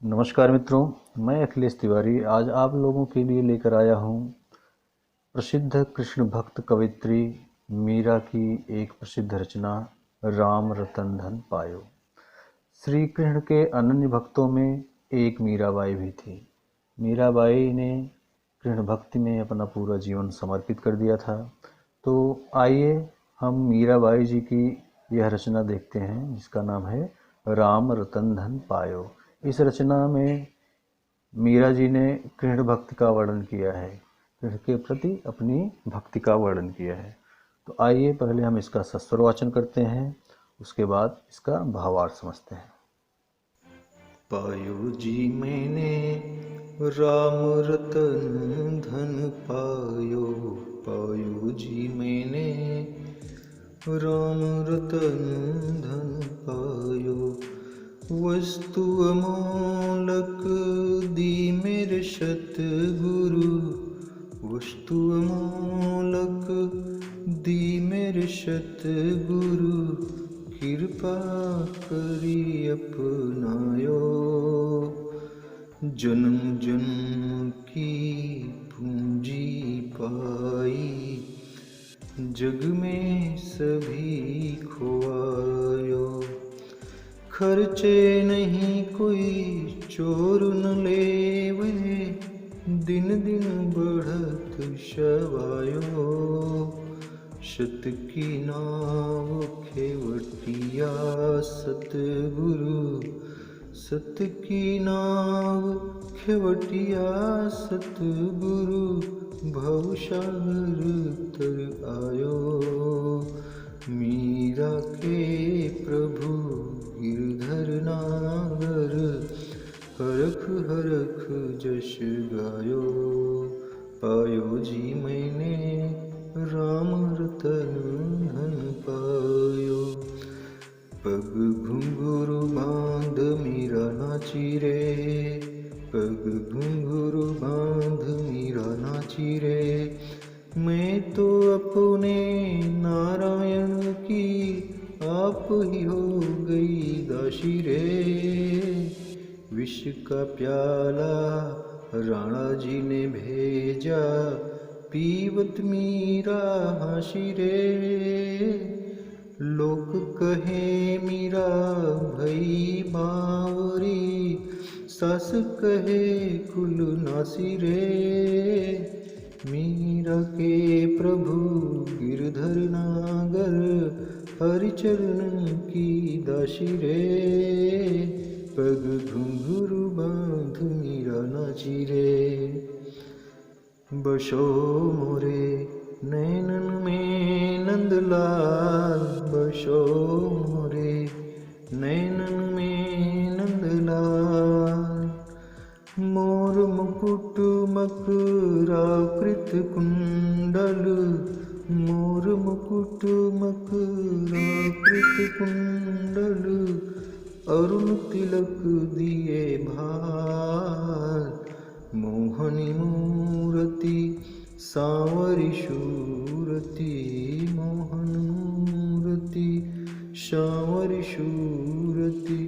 नमस्कार मित्रों, मैं अखिलेश तिवारी आज आप लोगों के लिए लेकर आया हूँ प्रसिद्ध कृष्ण भक्त कवयित्री मीरा की एक प्रसिद्ध रचना राम रतन धन पायो। श्री कृष्ण के अनन्य भक्तों में एक मीराबाई भी थी। मीराबाई ने कृष्ण भक्ति में अपना पूरा जीवन समर्पित कर दिया था। तो आइए हम मीराबाई जी की यह रचना देखते हैं जिसका नाम है राम रतन धन पायो। इस रचना में मीरा जी ने कृष्ण भक्ति का वर्णन किया है, कृष्ण के प्रति अपनी भक्ति का वर्णन किया है। तो आइए पहले हम इसका सस्वर वाचन करते हैं, उसके बाद इसका भावार्थ समझते हैं। पायो जी मैंने राम रतन धन पायो, पायो जी मैंने राम रतन धन पायो। वस्तु अमोलक दी मेरे सतगुरु, वस्तु अमोलक दी मेरे सतगुरु। कृपा करी अपनायो, जन्म जन्म की पूंजी पाई। जग में सभी खोआयो, खर्चे नहीं कोई चोर न लेवे। दिन दिन बढ़त शवायो, सत की नाव खेवटिया सतगुरु। सत की नाव खेवटिया सतगुरु। भवसागर तर आयो, मीरा के प्रभु गिरधर नागर। हरख हरख जश गायो, पायो जी मैंने राम रतन धन पायो। पग घुंघरू बांध मीरा नाची रे, पग घुंघरू बांध मीरा नाची रे। मैं तो अपने नारायण की आप ही हो गई दासी रे। विष का प्याला राणा जी ने भेजा, पीवत मीरा हासी रे। लोक कहे मीरा भई बावरी, सास कहे कुल नासी रे। मीरा के प्रभु गिरधर नागर, हरिचरण की दासी रे। पग घुंघरू बांध मीरा नाची रे। बसो मोरे नैनन में नंदलाल, बसो मोरे नैनन में नंदलाल। मोर मुकुट मकराकृत कुंडल, मोर मुकुट मकराकृत कुंडल। अरुण तिलक दिए भाल, मोहनी मूरति सांवरी शूरति। मोहन मूरति सांवरी शूरति,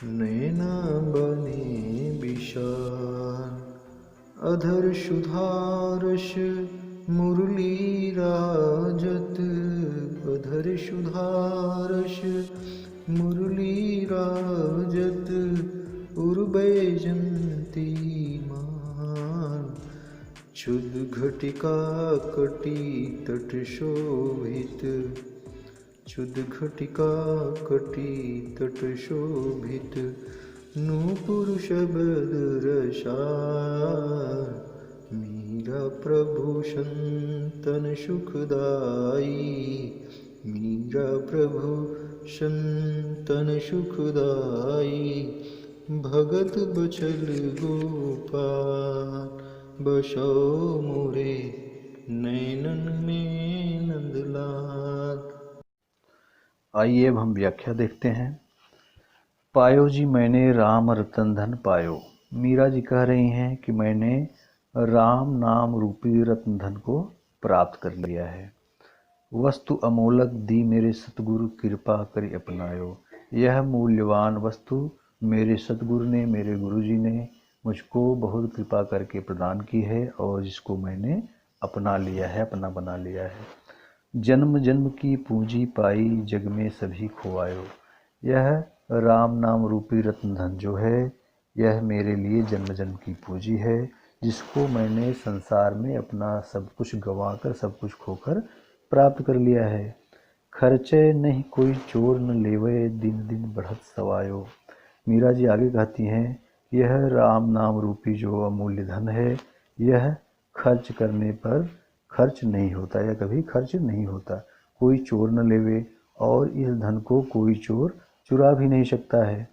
नैना बने विशाल। अधर सुधारस मुरली राजत, अधर सुधारस मुरली राजत। उर्वैजंती मान, क्षुद घटिका कटी तट शोभित। क्षुद घटिका कटी तट शोभित। नूपुर शबद रसार, मीरा प्रभु संतन सुखदाई। मीरा प्रभु संतन सुखदाई। भगत बचल गोपाल, बसो मोरे नैनन में नंदलाल। आइए अब हम व्याख्या देखते हैं। पायो जी मैंने राम रतन धन पायो। मीरा जी कह रही हैं कि मैंने राम नाम रूपी रत्न धन को प्राप्त कर लिया है। वस्तु अमोलक दी मेरे सतगुरु कृपा करि अपनायो। यह मूल्यवान वस्तु मेरे सतगुरु ने, मेरे गुरुजी ने मुझको बहुत कृपा करके प्रदान की है और जिसको मैंने अपना लिया है, अपना बना लिया है। जन्म जन्म की पूंजी पाई, जग में सभी खोआयो। यह राम नाम रूपी रत्न धन जो है, यह मेरे लिए जन्म जन्म की पूंजी है, जिसको मैंने संसार में अपना सब कुछ गंवाकर, सब कुछ खोकर प्राप्त कर लिया है। खर्चे नहीं कोई चोर न लेवे, दिन दिन बढ़त सवायो। मीरा जी आगे कहती हैं, यह राम नाम रूपी जो अमूल्य धन है, यह खर्च करने पर खर्च नहीं होता, या कभी खर्च नहीं होता। कोई चोर न लेवे, और इस धन को कोई चोर चुरा भी नहीं सकता है।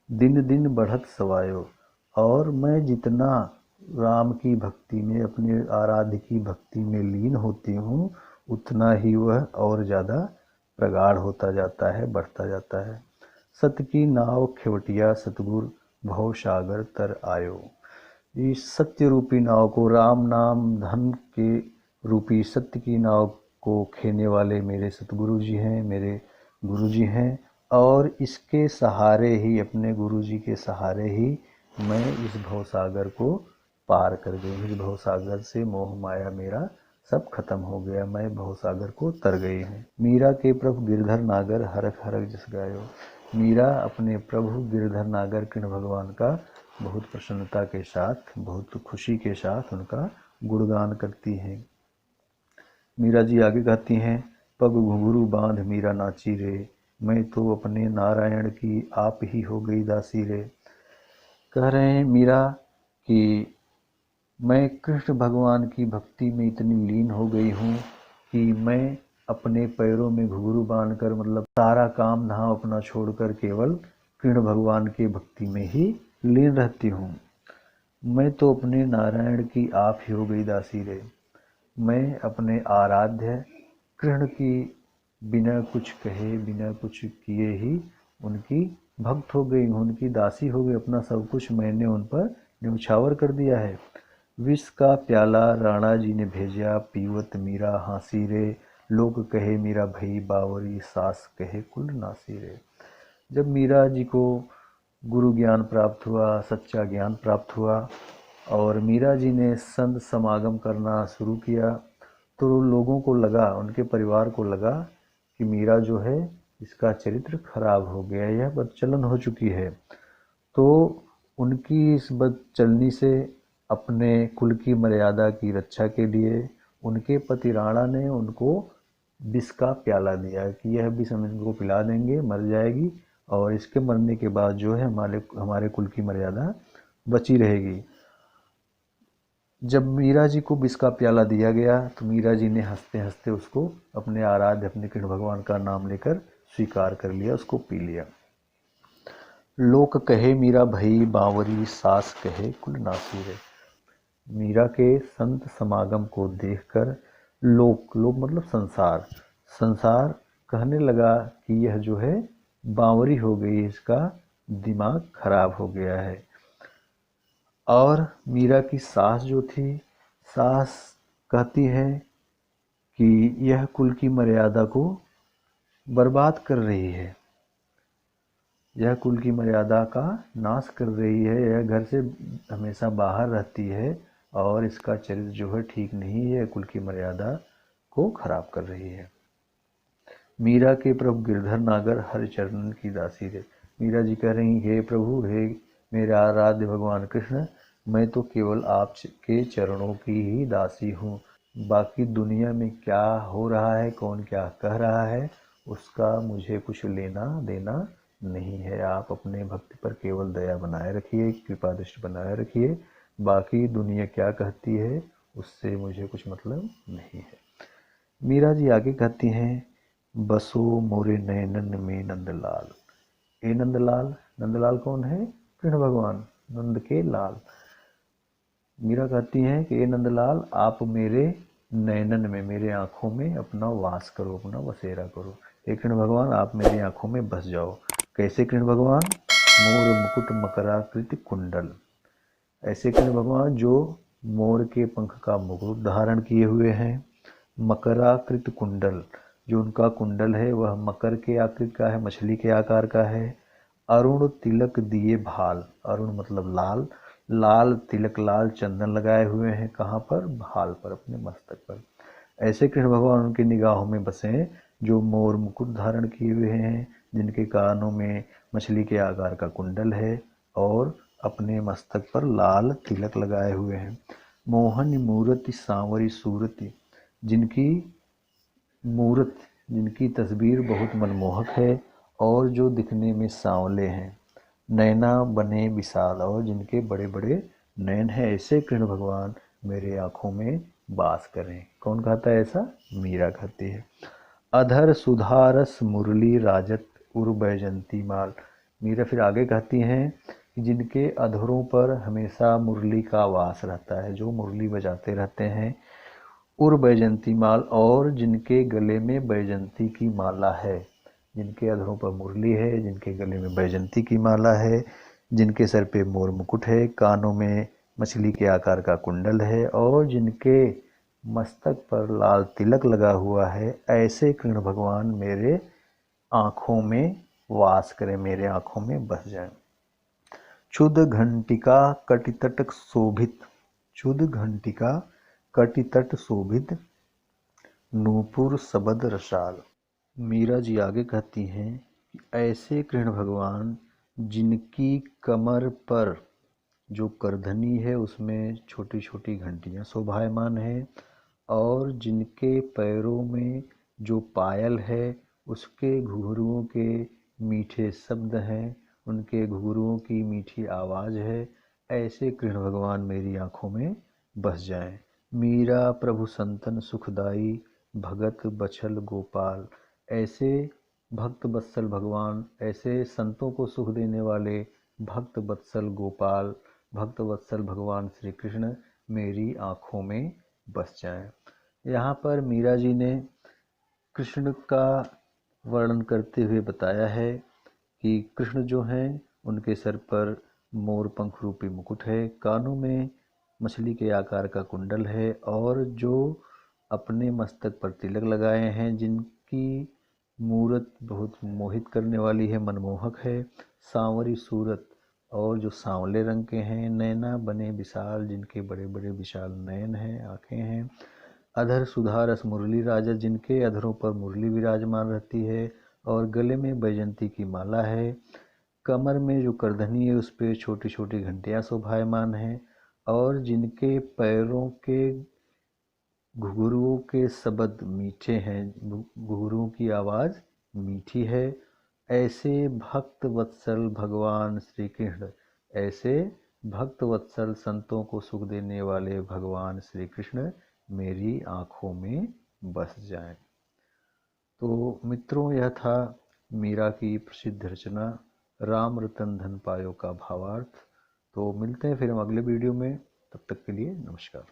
दिन दिन बढ़त सवायो, और मैं जितना राम की भक्ति में, अपने आराध्य की भक्ति में लीन होती हूँ, उतना ही वह और ज़्यादा प्रगाढ़ होता जाता है, बढ़ता जाता है। सत्य की नाव खेवटिया, सतगुरु भव सागर तर आयो। इस सत्य रूपी नाव को, राम नाम धन के रूपी सत्य की नाव को खेने वाले मेरे सतगुरु जी हैं, मेरे गुरु जी हैं, और इसके सहारे ही, अपने गुरु जी के सहारे ही मैं इस भवसागर को पार कर गई। इस भवसागर से मोह माया मेरा सब खत्म हो गया, मैं भवसागर को तर गई हूँ। मीरा के प्रभु गिरधर नागर, हरख हरख जस गायो। मीरा अपने प्रभु गिरधर नागर कृष्ण भगवान का बहुत प्रसन्नता के साथ, बहुत खुशी के साथ उनका गुणगान करती हैं। मीरा जी आगे कहती हैं, पग घुंघरू बांध मीरा नाची रे, मैं तो अपने नारायण की आप ही हो गई दासी रे। कह रहे हैं मीरा कि मैं कृष्ण भगवान की भक्ति में इतनी लीन हो गई हूँ कि मैं अपने पैरों में घुंघरू बांधकर, मतलब सारा काम धाम अपना छोड़कर केवल कृष्ण भगवान के भक्ति में ही लीन रहती हूँ। मैं तो अपने नारायण की आप ही हो गई दासी रे। मैं अपने आराध्य कृष्ण की बिना कुछ कहे, बिना कुछ किए ही उनकी भक्त हो गई, उनकी दासी हो गई। अपना सब कुछ मैंने उन पर न्यौछावर कर दिया है। विष का प्याला राणा जी ने भेजा, पीवत मीरा हाँसी रे। लोग कहे मीरा भई बावरी, सास कहे कुल नासी रे। जब मीरा जी को गुरु ज्ञान प्राप्त हुआ, सच्चा ज्ञान प्राप्त हुआ, और मीरा जी ने संत समागम करना शुरू किया, तो लोगों को लगा, उनके परिवार को लगा कि मीरा जो है, इसका चरित्र खराब हो गया, यह बदचलन हो चुकी है। तो उनकी इस बदचलनी से, अपने कुल की मर्यादा की रक्षा के लिए, उनके पति राणा ने उनको विष का प्याला दिया कि यह विष हम इनको पिला देंगे, मर जाएगी, और इसके मरने के बाद जो है हमारे कुल की मर्यादा बची रहेगी। जब मीरा जी को विष का प्याला दिया गया, तो मीरा जी ने हंसते हंसते उसको अपने आराध्य, अपने कृष्ण भगवान का नाम लेकर स्वीकार कर लिया, उसको पी लिया। लोक कहे मीरा भई बावरी, सास कहे कुल नासी रे। मीरा के संत समागम को देखकर लोक मतलब संसार कहने लगा कि यह जो है बावरी हो गई, इसका दिमाग खराब हो गया है। और मीरा की सास जो थी, सास कहती है कि यह कुल की मर्यादा को बर्बाद कर रही है, यह कुल की मर्यादा का नाश कर रही है, यह घर से हमेशा बाहर रहती है, और इसका चरित्र जो है ठीक नहीं है, कुल की मर्यादा को खराब कर रही है। मीरा के प्रभु गिरधर नागर, हर चरणन की दासी रे। मीरा जी कह रही, हे प्रभु, हे मेरे आराध्य भगवान कृष्ण, मैं तो केवल आपके चरणों की ही दासी हूँ। बाकी दुनिया में क्या हो रहा है, कौन क्या कह रहा है, उसका मुझे कुछ लेना देना नहीं है। आप अपने भक्ति पर केवल दया बनाए रखिए, कृपा दृष्टि बनाए रखिए, बाकी दुनिया क्या कहती है उससे मुझे कुछ मतलब नहीं है। मीरा जी आगे कहती हैं, बसो मोरे नैनन में नंदलाल। ए नंदलाल, नंदलाल कौन है? कृष्ण भगवान, नंद के लाल। मीरा कहती हैं कि ए नंदलाल, आप मेरे नैनन में, मेरे आँखों में अपना वास करो, अपना बसेरा करो। हे कृष्ण भगवान, आप मेरी आँखों में बस जाओ। कैसे कृष्ण भगवान? मोर मुकुट मकराकृति कुंडल। ऐसे कृष्ण भगवान जो मोर के पंख का मुकुट धारण किए हुए हैं, मकराकृत कुंडल, जो उनका कुंडल है वह मकर के आकृति का है, मछली के आकार का है, अरुण तिलक दिए भाल, अरुण मतलब लाल, लाल तिलक लाल चंदन लगाए हुए हैं, कहाँ पर? भाल पर, अपने मस्तक पर। ऐसे कृष्ण भगवान उनकी निगाहों में बसे जो मोर मुकुट धारण किए हुए हैं, जिनके कानों में मछली के आकार का कुंडल है और अपने मस्तक पर लाल तिलक लगाए हुए हैं। मोहन मूर्ति सांवरी सूरति, जिनकी मूर्त, जिनकी तस्वीर बहुत मनमोहक है और जो दिखने में सांवले हैं। नैना बने विशाल, और जिनके बड़े बड़े नयन हैं, ऐसे कृष्ण भगवान मेरे आँखों में वास करें। कौन कहता है ऐसा? मीरा कहती है। अधर सुधारस मुरली राजत उर बैजंती माल, मीरा फिर आगे कहती हैं कि जिनके अधरों पर हमेशा मुरली का वास रहता है, जो मुरली बजाते रहते हैं, उर बैजंती माल, और जिनके गले में बैजंती की माला है। जिनके अधरों पर मुरली है, जिनके गले में बैजंती की माला है, जिनके सर पे मोर मुकुट है, कानों में मछली के आकार का कुंडल है और जिनके मस्तक पर लाल तिलक लगा हुआ है, ऐसे कृष्ण भगवान मेरे आँखों में वास करें, मेरे आँखों में बस जाएं। क्षुद घंटिका कटितट शोभित, क्षुद घंटिका कटितट शोभित नूपुर सबद रसाल। मीरा जी आगे कहती हैं कि ऐसे कृष्ण भगवान जिनकी कमर पर जो करधनी है उसमें छोटी छोटी घंटियाँ शोभायमान है, और जिनके पैरों में जो पायल है उसके घुंघरुओं के मीठे शब्द हैं, उनके घुंघरुओं की मीठी आवाज़ है, ऐसे कृष्ण भगवान मेरी आँखों में बस जाएं। मीरा प्रभु संतन सुखदाई भगत बछल गोपाल, ऐसे भक्त वत्सल भगवान, ऐसे संतों को सुख देने वाले भक्त वत्सल गोपाल, भक्त वत्सल भगवान श्री कृष्ण मेरी आँखों में बस जाएं। यहाँ पर मीरा जी ने कृष्ण का वर्णन करते हुए बताया है कि कृष्ण जो हैं उनके सर पर मोर पंख रूपी मुकुट है, कानों में मछली के आकार का कुंडल है और जो अपने मस्तक पर तिलक लगाए हैं, जिनकी मूरत बहुत मोहित करने वाली है, मनमोहक है, सांवरी सूरत, और जो सांवले रंग के हैं, नैना बने विशाल, जिनके बड़े बड़े विशाल नयन हैं, आँखें हैं, अधर सुधारस मुरली राजा, जिनके अधरों पर मुरली विराजमान रहती है और गले में बैजंती की माला है, कमर में जो करधनी है उस पर छोटी छोटी घंटियाँ शोभायमान हैं, और जिनके पैरों के घुंघरुओं के शब्द मीठे हैं, घुंघरुओं की आवाज़ मीठी है, ऐसे भक्त वत्सल भगवान श्री कृष्ण, ऐसे भक्त वत्सल संतों को सुख देने वाले भगवान श्री कृष्ण मेरी आँखों में बस जाएं। तो मित्रों, यह था मीरा की प्रसिद्ध रचना राम रतन धन पायो का भावार्थ। तो मिलते हैं फिर हम अगले वीडियो में, तब तक के लिए नमस्कार।